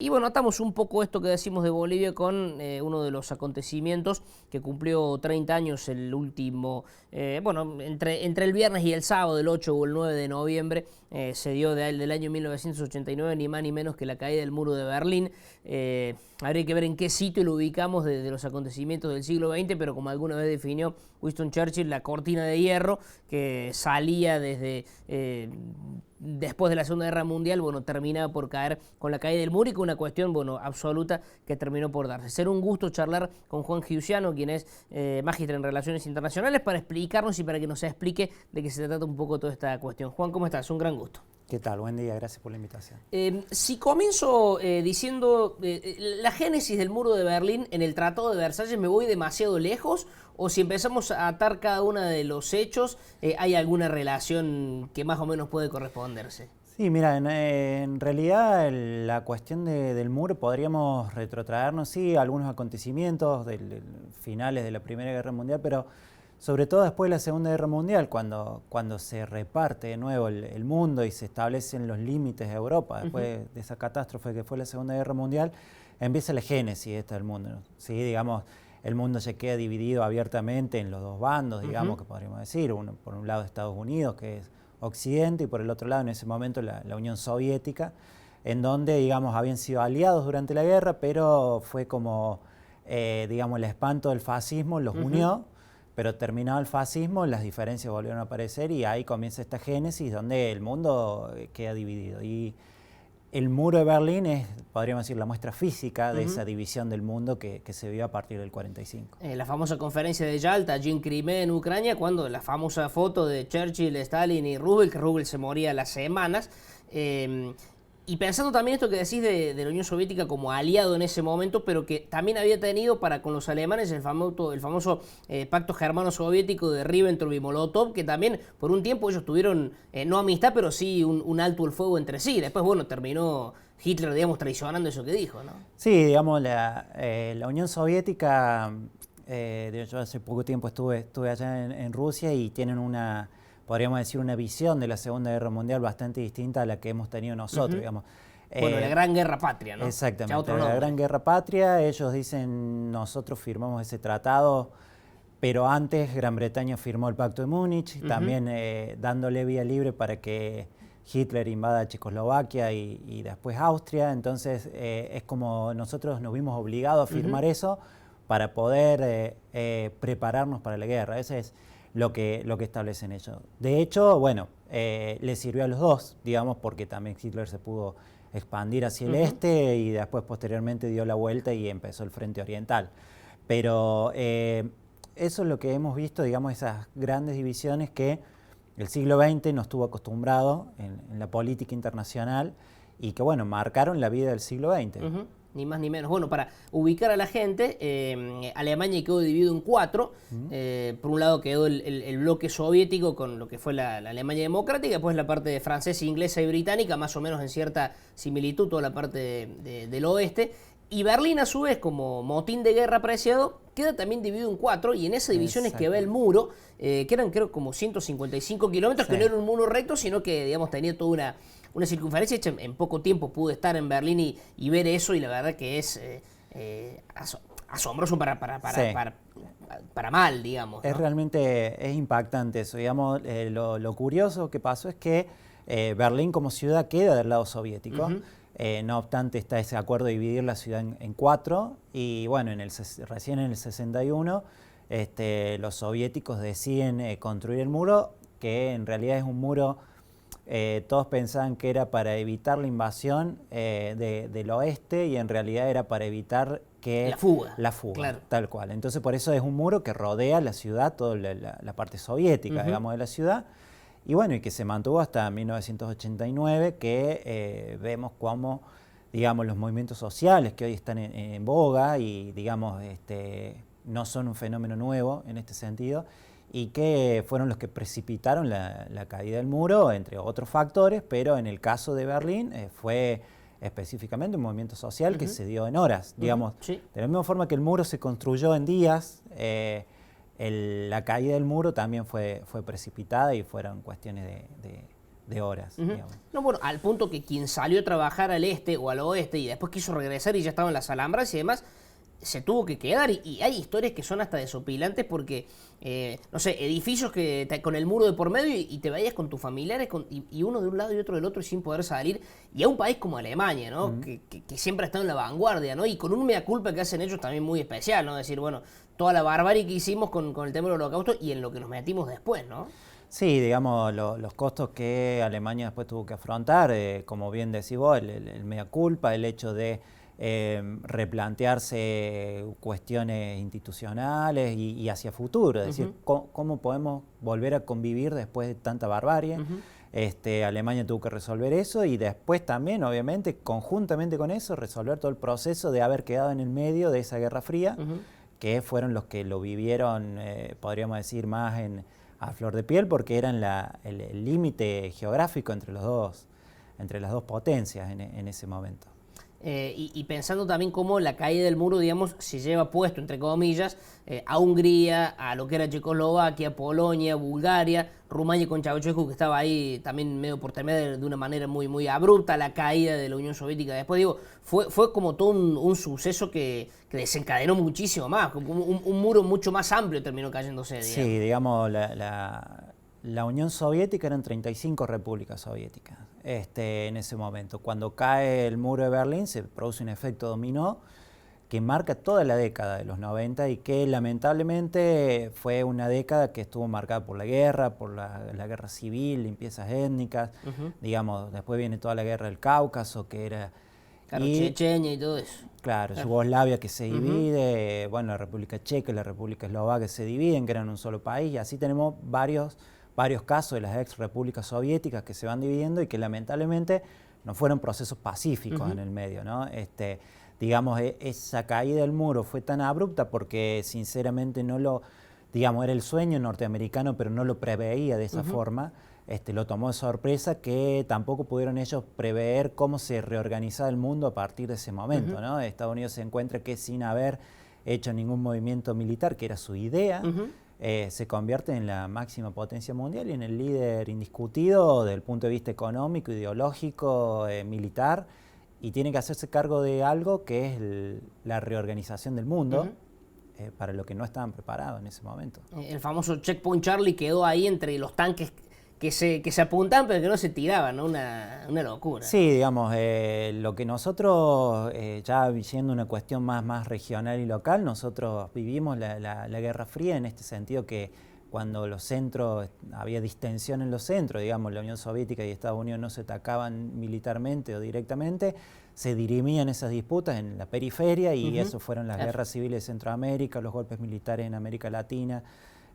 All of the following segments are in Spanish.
Y bueno, atamos un poco esto que decimos de Bolivia con uno de los acontecimientos que cumplió 30 años el último, bueno, entre el viernes y el sábado, el 8 o el 9 de noviembre, se dio del año 1989, ni más ni menos que la caída del muro de Berlín. Habría que ver en qué sitio lo ubicamos de los acontecimientos del siglo XX, pero como alguna vez definió Winston Churchill, la cortina de hierro que salía desde después de la Segunda Guerra Mundial, bueno, terminaba por caer con la caída del muro y con una cuestión, bueno, absoluta que terminó por darse. Será un gusto charlar con Juan Giussiano, quien es magíster en Relaciones Internacionales, para explicarnos y para que nos explique de qué se trata un poco toda esta cuestión. Juan, ¿cómo estás? Un gran gusto. ¿Qué tal? Buen día, gracias por la invitación. Si comienzo diciendo la génesis del muro de Berlín en el Tratado de Versalles, ¿me voy demasiado lejos? ¿O si empezamos a atar cada uno de los hechos, hay alguna relación que más o menos puede corresponderse? Sí, mira, en realidad la cuestión del muro podríamos retrotraernos, sí, a algunos acontecimientos de finales de la Primera Guerra Mundial, pero sobre todo después de la Segunda Guerra Mundial, cuando se reparte de nuevo el mundo y se establecen los límites de Europa, después de esa catástrofe que fue la Segunda Guerra Mundial, empieza la génesis esta del mundo, ¿no? Sí, digamos, el mundo se queda dividido abiertamente en los dos bandos, digamos, que podríamos decir, por un lado Estados Unidos, que es Occidente, y por el otro lado en ese momento la Unión Soviética, en donde, digamos, habían sido aliados durante la guerra, pero fue como, digamos, el espanto del fascismo los unió. Pero terminado el fascismo, las diferencias volvieron a aparecer y ahí comienza esta génesis donde el mundo queda dividido. Y el muro de Berlín es, podríamos decir, la muestra física de esa división del mundo que se vio a partir del 45. La famosa conferencia de Yalta, allí en Crimea, en Ucrania, cuando la famosa foto de Churchill, Stalin y Roosevelt, que Roosevelt se moría a las semanas. Y pensando también esto que decís de la Unión Soviética como aliado en ese momento, pero que también había tenido para con los alemanes el famoso pacto germano-soviético de Ribbentrop y Molotov, que también por un tiempo ellos tuvieron, no amistad, pero sí un alto el fuego entre sí. Después, bueno, terminó Hitler, digamos, traicionando eso que dijo, ¿no? Sí, digamos, la Unión Soviética, yo hace poco tiempo estuve allá en Rusia y tienen podríamos decir, una visión de la Segunda Guerra Mundial bastante distinta a la que hemos tenido nosotros, digamos. Bueno, la Gran Guerra Patria, ¿no? Exactamente, la Gran Guerra Patria, ellos dicen, nosotros firmamos ese tratado, pero antes Gran Bretaña firmó el Pacto de Múnich, también dándole vía libre para que Hitler invada Checoslovaquia y después Austria, entonces es como nosotros nos vimos obligados a firmar eso para poder prepararnos para la guerra. Ese es lo que establecen ellos. De hecho, bueno, les sirvió a los dos, digamos, porque también Hitler se pudo expandir hacia el este y después posteriormente dio la vuelta y empezó el Frente Oriental. Pero eso es lo que hemos visto, digamos, esas grandes divisiones que el siglo XX nos tuvo acostumbrado en la política internacional y que, bueno, marcaron la vida del siglo XX. Ni más ni menos. Bueno, para ubicar a la gente, Alemania quedó dividido en cuatro. Por un lado quedó el bloque soviético con lo que fue la Alemania democrática, después la parte francesa, inglesa y británica, más o menos en cierta similitud, toda la parte del oeste. Y Berlín, a su vez, como motín de guerra apreciado, queda también dividido en cuatro, y en esa división es que ve el muro, que eran creo como 155 kilómetros, que no era un muro recto, sino que, digamos, tenía toda una circunferencia hecha. En poco tiempo pude estar en Berlín y ver eso, y la verdad que es asombroso para mal, digamos, ¿no? Es realmente impactante eso, digamos, lo curioso que pasó es que Berlín como ciudad queda del lado soviético. No obstante, está ese acuerdo de dividir la ciudad en cuatro y bueno, recién en el 61 los soviéticos deciden construir el muro, que en realidad es un muro, todos pensaban que era para evitar la invasión del oeste y en realidad era para evitar que la fuga, claro. Tal cual. Entonces por eso es un muro que rodea la ciudad, toda la parte soviética, digamos, de la ciudad. Y bueno, y que se mantuvo hasta 1989, que vemos cómo, digamos, los movimientos sociales que hoy están en boga y, digamos, no son un fenómeno nuevo en este sentido, y que fueron los que precipitaron la caída del muro, entre otros factores, pero en el caso de Berlín fue específicamente un movimiento social que se dio en horas, digamos. De la misma forma que el muro se construyó en días, la caída del muro también fue precipitada y fueron cuestiones de horas, digamos. No, bueno, al punto que quien salió a trabajar al este o al oeste y después quiso regresar y ya estaba en las Alhambras y demás, se tuvo que quedar. Y hay historias que son hasta desopilantes porque, no sé, edificios con el muro de por medio y te veías con tus familiares y uno de un lado y otro del otro sin poder salir. Y a un país como Alemania, ¿no? Que siempre ha estado en la vanguardia, ¿no? Y con un mea culpa que hacen ellos también muy especial, ¿no? Decir, bueno, toda la barbarie que hicimos con el tema del Holocausto y en lo que nos metimos después, ¿no? Sí, digamos, los costos que Alemania después tuvo que afrontar, como bien decís vos, el mea culpa, el hecho de replantearse cuestiones institucionales y hacia futuro, es decir, cómo podemos volver a convivir después de tanta barbarie. Alemania tuvo que resolver eso y después también, obviamente, conjuntamente con eso, resolver todo el proceso de haber quedado en el medio de esa Guerra Fría, que fueron los que lo vivieron, podríamos decir, más a flor de piel, porque eran el límite geográfico entre las dos potencias en ese momento. Y pensando también cómo la caída del muro, digamos, se lleva puesto, entre comillas, a Hungría, a lo que era Checoslovaquia, Polonia, Bulgaria, Rumania con Ceausescu, que estaba ahí también medio por temer de una manera muy, muy abrupta la caída de la Unión Soviética. Después, digo, fue como todo un suceso que desencadenó muchísimo más, como un muro mucho más amplio terminó cayéndose. Digamos. Sí, digamos, la Unión Soviética eran 35 repúblicas soviéticas en ese momento. Cuando cae el muro de Berlín se produce un efecto dominó que marca toda la década de los 90 y que lamentablemente fue una década que estuvo marcada por la guerra, por la guerra civil, limpiezas étnicas, digamos, después viene toda la guerra del Cáucaso, que era... Claro, Chechenia y todo eso. Claro, Yugoslavia que se divide, bueno, la República Checa y la República Eslovaca se dividen, que eran un solo país, y así tenemos varios casos de las ex repúblicas soviéticas que se van dividiendo y que lamentablemente no fueron procesos pacíficos en el medio, ¿no? Digamos, esa caída del muro fue tan abrupta porque sinceramente digamos, era el sueño norteamericano, pero no lo preveía de esa forma. Lo tomó de sorpresa que tampoco pudieron ellos prever cómo se reorganizaba el mundo a partir de ese momento, ¿no? Estados Unidos se encuentra que sin haber hecho ningún movimiento militar, que era su idea, se convierte en la máxima potencia mundial y en el líder indiscutido desde el punto de vista económico, ideológico, militar, y tiene que hacerse cargo de algo que es la reorganización del mundo, para lo que no estaban preparados en ese momento. El famoso Checkpoint Charlie quedó ahí entre los tanques que se apuntaban pero que no se tiraban, ¿no? Una locura. Sí, digamos, lo que nosotros, ya siendo una cuestión más regional y local, nosotros vivimos la Guerra Fría en este sentido que cuando los centros, había distensión en los centros, digamos, la Unión Soviética y Estados Unidos no se atacaban militarmente o directamente, se dirimían esas disputas en la periferia y eso fueron las guerras civiles de Centroamérica, los golpes militares en América Latina,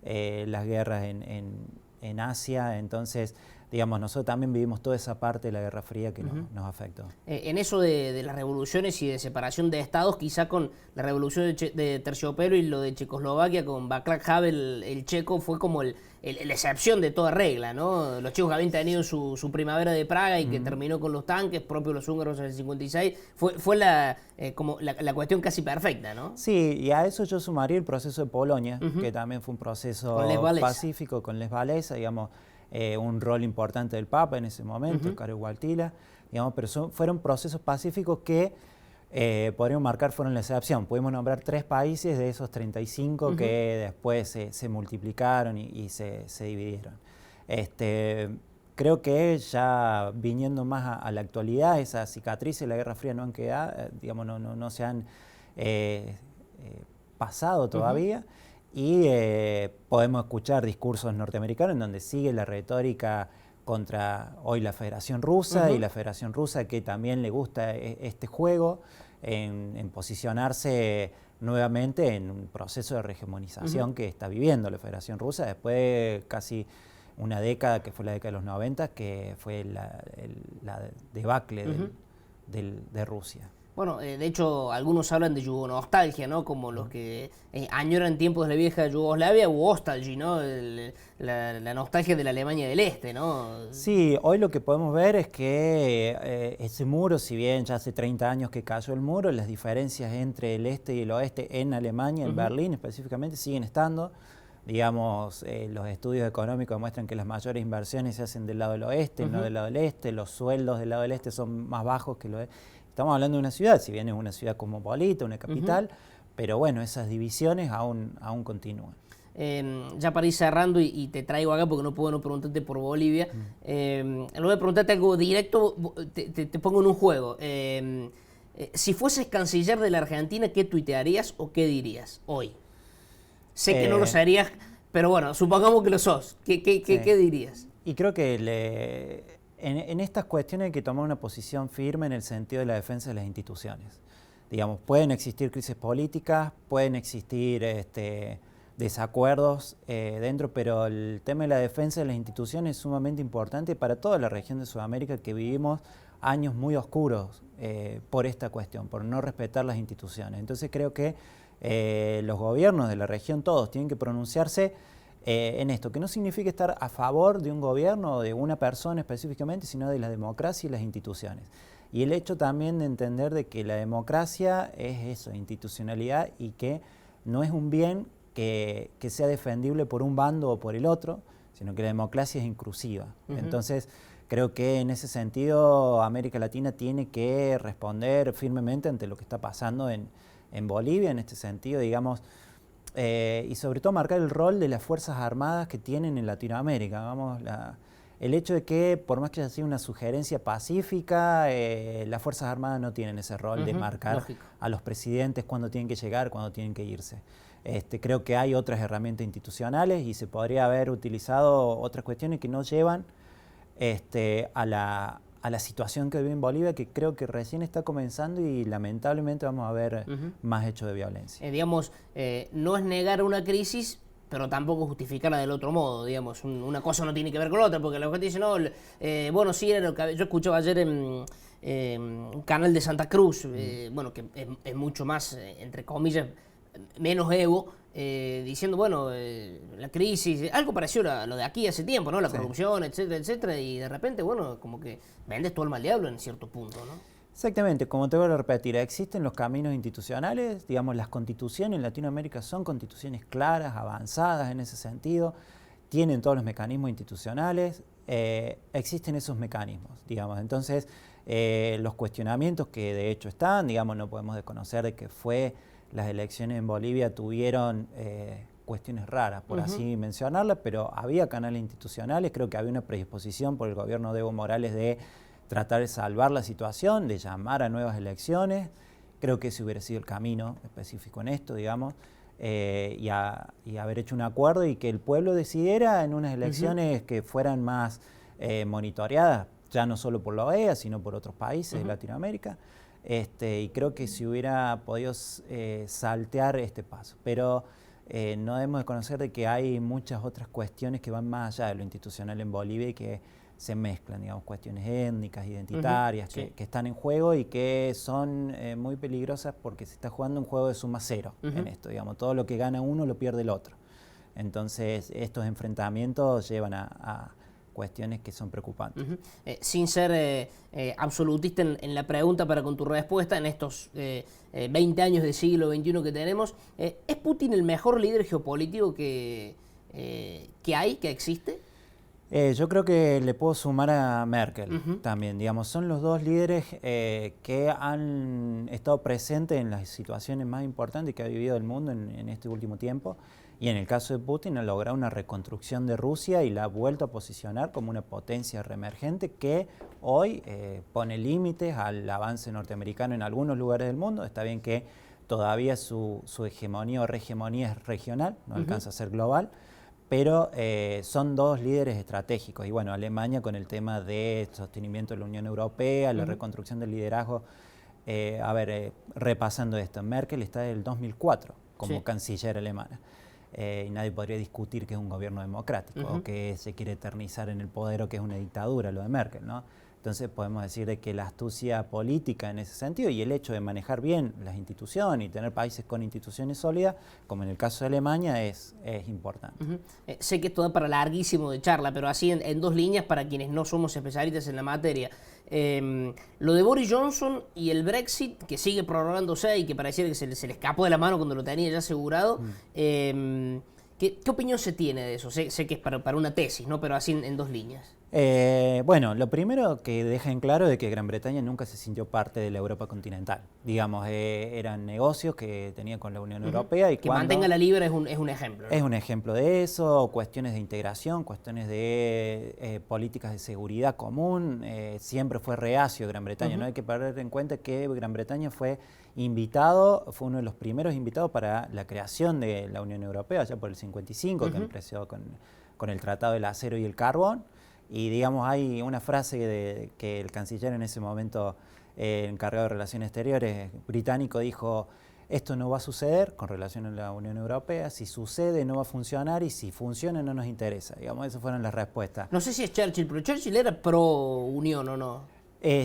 las guerras en Asia. Entonces, digamos, nosotros también vivimos toda esa parte de la Guerra Fría que nos afectó. En eso de las revoluciones y de separación de estados, quizá con la revolución de Terciopelo y lo de Checoslovaquia con Václav Havel, el checo, fue como la excepción de toda regla, ¿no? Los checos habían tenido su primavera de Praga y que terminó con los tanques, propios los húngaros en el 56, fue como la cuestión casi perfecta, ¿no? Sí, y a eso yo sumaría el proceso de Polonia, que también fue un proceso pacífico con Lech Walesa, digamos, un rol importante del Papa en ese momento, Karol Wojtyła, digamos, pero fueron procesos pacíficos que podríamos marcar fueron la excepción. Pudimos nombrar 3 países de esos 35 que después se multiplicaron y se dividieron. Creo que ya viniendo más a la actualidad, esas cicatrices de la Guerra Fría no han quedado, digamos, no se han pasado todavía. Y podemos escuchar discursos norteamericanos en donde sigue la retórica contra hoy la Federación Rusa y la Federación Rusa que también le gusta este juego en posicionarse nuevamente en un proceso de hegemonización que está viviendo la Federación Rusa después de casi una década, que fue la década de los 90, que fue la debacle de Rusia. Bueno, de hecho, algunos hablan de yugonostalgia, ¿no? Como los que añoran tiempos de la vieja Yugoslavia, u ostalgia, ¿no? La nostalgia de la Alemania del Este, ¿no? Sí, hoy lo que podemos ver es que ese muro, si bien ya hace 30 años que cayó el muro, las diferencias entre el este y el oeste en Alemania, en Berlín específicamente, siguen estando. digamos, los estudios económicos muestran que las mayores inversiones se hacen del lado del oeste, no del lado del este, los sueldos del lado del este son más bajos que los de... Estamos hablando de una ciudad, si bien es una ciudad cosmopolita, una capital, pero bueno, esas divisiones aún continúan. Ya para ir cerrando y te traigo acá porque no puedo no preguntarte por Bolivia, en lugar de preguntarte algo directo, te pongo en un juego. Si fueses canciller de la Argentina, ¿qué tuitearías o qué dirías hoy? Sé que no lo sabrías, pero bueno, supongamos que lo sos. ¿Qué dirías? Y creo que en estas cuestiones hay que tomar una posición firme en el sentido de la defensa de las instituciones. Digamos, pueden existir crisis políticas, pueden existir desacuerdos dentro, pero el tema de la defensa de las instituciones es sumamente importante para toda la región de Sudamérica, que vivimos años muy oscuros por esta cuestión, por no respetar las instituciones. Entonces creo que los gobiernos de la región, todos, tienen que pronunciarse en esto, que no significa estar a favor de un gobierno o de una persona específicamente, sino de la democracia y las instituciones. Y el hecho también de entender de que la democracia es eso, institucionalidad, y que no es un bien que sea defendible por un bando o por el otro, sino que la democracia es inclusiva. Entonces, creo que en ese sentido América Latina tiene que responder firmemente ante lo que está pasando en Bolivia, en este sentido, digamos, y sobre todo marcar el rol de las Fuerzas Armadas que tienen en Latinoamérica. Vamos, el hecho de que, por más que haya sido una sugerencia pacífica, las Fuerzas Armadas no tienen ese rol de marcar a los presidentes cuándo tienen que llegar, cuándo tienen que irse. Creo que hay otras herramientas institucionales y se podría haber utilizado otras cuestiones que nos llevan a la situación que vive en Bolivia, que creo que recién está comenzando y lamentablemente vamos a ver más hechos de violencia. Digamos, no es negar una crisis, pero tampoco justificarla del otro modo, digamos. Una cosa no tiene que ver con la otra, porque la gente dice, no, bueno, sí, era lo que yo escuchaba ayer en un canal de Santa Cruz, bueno, que es mucho más, entre comillas, menos ego, diciendo, bueno, la crisis, algo parecido a lo de aquí hace tiempo, ¿no? La corrupción, etcétera, etcétera, y de repente, bueno, como que vendes todo el mal diablo en cierto punto, ¿no? Exactamente, como te voy a repetir, existen los caminos institucionales, digamos, las constituciones en Latinoamérica son constituciones claras, avanzadas en ese sentido, tienen todos los mecanismos institucionales, existen esos mecanismos, digamos. Entonces, los cuestionamientos que de hecho están, digamos, no podemos desconocer de que las elecciones en Bolivia tuvieron cuestiones raras, por así mencionarlas, pero había canales institucionales, creo que había una predisposición por el gobierno de Evo Morales de tratar de salvar la situación, de llamar a nuevas elecciones. Creo que ese hubiera sido el camino específico en esto, digamos, y haber hecho un acuerdo y que el pueblo decidiera en unas elecciones que fueran más monitoreadas, ya no solo por la OEA, sino por otros países de Latinoamérica. Y creo que se hubiera podido saltear este paso. Pero no debemos de conocer de que hay muchas otras cuestiones que van más allá de lo institucional en Bolivia y que se mezclan, digamos, cuestiones étnicas, identitarias, que están en juego y que son muy peligrosas porque se está jugando un juego de suma cero en esto, digamos, todo lo que gana uno lo pierde el otro. Entonces, estos enfrentamientos llevan a cuestiones que son preocupantes. Sin ser absolutista en la pregunta para con tu respuesta, en estos 20 años del siglo XXI que tenemos, ¿es Putin el mejor líder geopolítico que hay, que existe? Yo creo que le puedo sumar a Merkel también, digamos, son los dos líderes que han estado presentes en las situaciones más importantes que ha vivido el mundo en este último tiempo, y en el caso de Putin ha logrado una reconstrucción de Rusia y la ha vuelto a posicionar como una potencia reemergente que hoy pone límites al avance norteamericano en algunos lugares del mundo. Está bien que todavía su hegemonía o regemonía es regional, no alcanza a ser global, pero son dos líderes estratégicos. Y bueno, Alemania con el tema de sostenimiento de la Unión Europea, la reconstrucción del liderazgo. Repasando esto, Merkel está desde el 2004 como canciller alemana. Y nadie podría discutir que es un gobierno democrático o que se quiere eternizar en el poder o que es una dictadura lo de Merkel, ¿no? Entonces podemos decir de que la astucia política en ese sentido y el hecho de manejar bien las instituciones y tener países con instituciones sólidas, como en el caso de Alemania, es importante. Sé que esto da para larguísimo de charla, pero así en dos líneas para quienes no somos especialistas en la materia. Lo de Boris Johnson y el Brexit, que sigue prorrogándose y que pareciera que se le escapó de la mano cuando lo tenía ya asegurado, ¿qué ¿Qué opinión se tiene de eso? Sé que es para una tesis, ¿no? Pero así en 2 líneas. Bueno, lo primero que deja en claro es que Gran Bretaña nunca se sintió parte de la Europa continental. Digamos, eran negocios que tenía con la Unión Europea y que mantenga la libra es un ejemplo, ¿no? Es un ejemplo de eso, cuestiones de integración, cuestiones de políticas de seguridad común. Siempre fue reacio Gran Bretaña. No hay que perder en cuenta que Gran Bretaña fue uno de los primeros invitados para la creación de la Unión Europea, ya por el 55, que empezó con el Tratado del Acero y el Carbón. Y digamos, hay una frase que el canciller en ese momento, encargado de Relaciones Exteriores británico, dijo: esto no va a suceder con relación a la Unión Europea, si sucede no va a funcionar y si funciona no nos interesa. Digamos, esas fueron las respuestas. No sé si es Churchill, pero Churchill era pro Unión o no.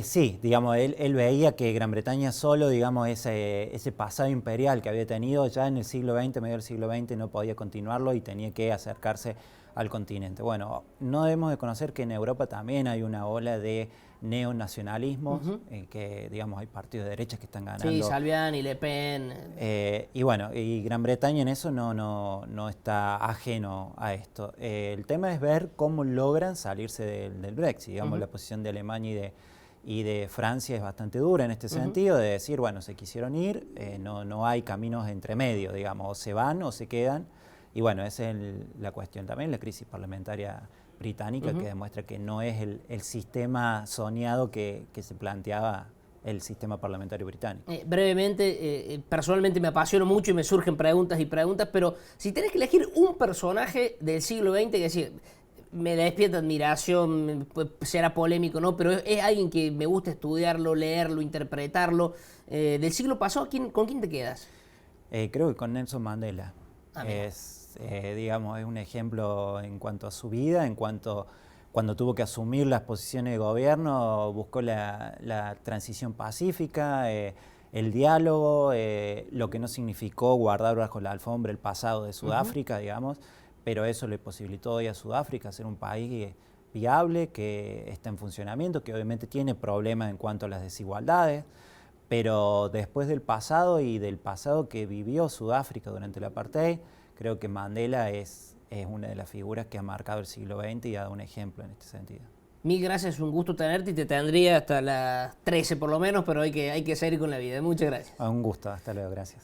Sí, digamos, él veía que Gran Bretaña solo, digamos, ese pasado imperial que había tenido ya en el siglo XX, medio del siglo XX, no podía continuarlo y tenía que acercarse al continente. Bueno, no debemos de conocer que en Europa también hay una ola de neonacionalismos, que digamos hay partidos de derecha que están ganando. Sí, Salviani, Le Pen. Y bueno, y Gran Bretaña en eso no está ajeno a esto. El tema es ver cómo logran salirse del Brexit. Digamos, la posición de Alemania y de Francia es bastante dura en este sentido, de decir, bueno, se quisieron ir, no hay caminos entre medio, digamos, o se van o se quedan. Y bueno, esa es la cuestión también, la crisis parlamentaria británica, que demuestra que no es el sistema soñado que se planteaba el sistema parlamentario británico. Brevemente, personalmente me apasiono mucho y me surgen preguntas y preguntas, pero si tenés que elegir un personaje del siglo XX, que decir, me despierta admiración, será polémico, ¿no? Pero es alguien que me gusta estudiarlo, leerlo, interpretarlo. Del siglo pasado, ¿con quién te quedas? Creo que con Nelson Mandela. Digamos, es un ejemplo en cuanto a su vida, cuando tuvo que asumir las posiciones de gobierno, buscó la transición pacífica, el diálogo, lo que no significó guardar bajo la alfombra el pasado de Sudáfrica, digamos, pero eso le posibilitó hoy a Sudáfrica ser un país viable, que está en funcionamiento, que obviamente tiene problemas en cuanto a las desigualdades, pero después del pasado y del pasado que vivió Sudáfrica durante el apartheid, creo que Mandela es una de las figuras que ha marcado el siglo XX y ha dado un ejemplo en este sentido. Mil gracias, un gusto tenerte y te tendría hasta las 13 por lo menos, pero hay que seguir con la vida. Muchas gracias. Un gusto, hasta luego, gracias.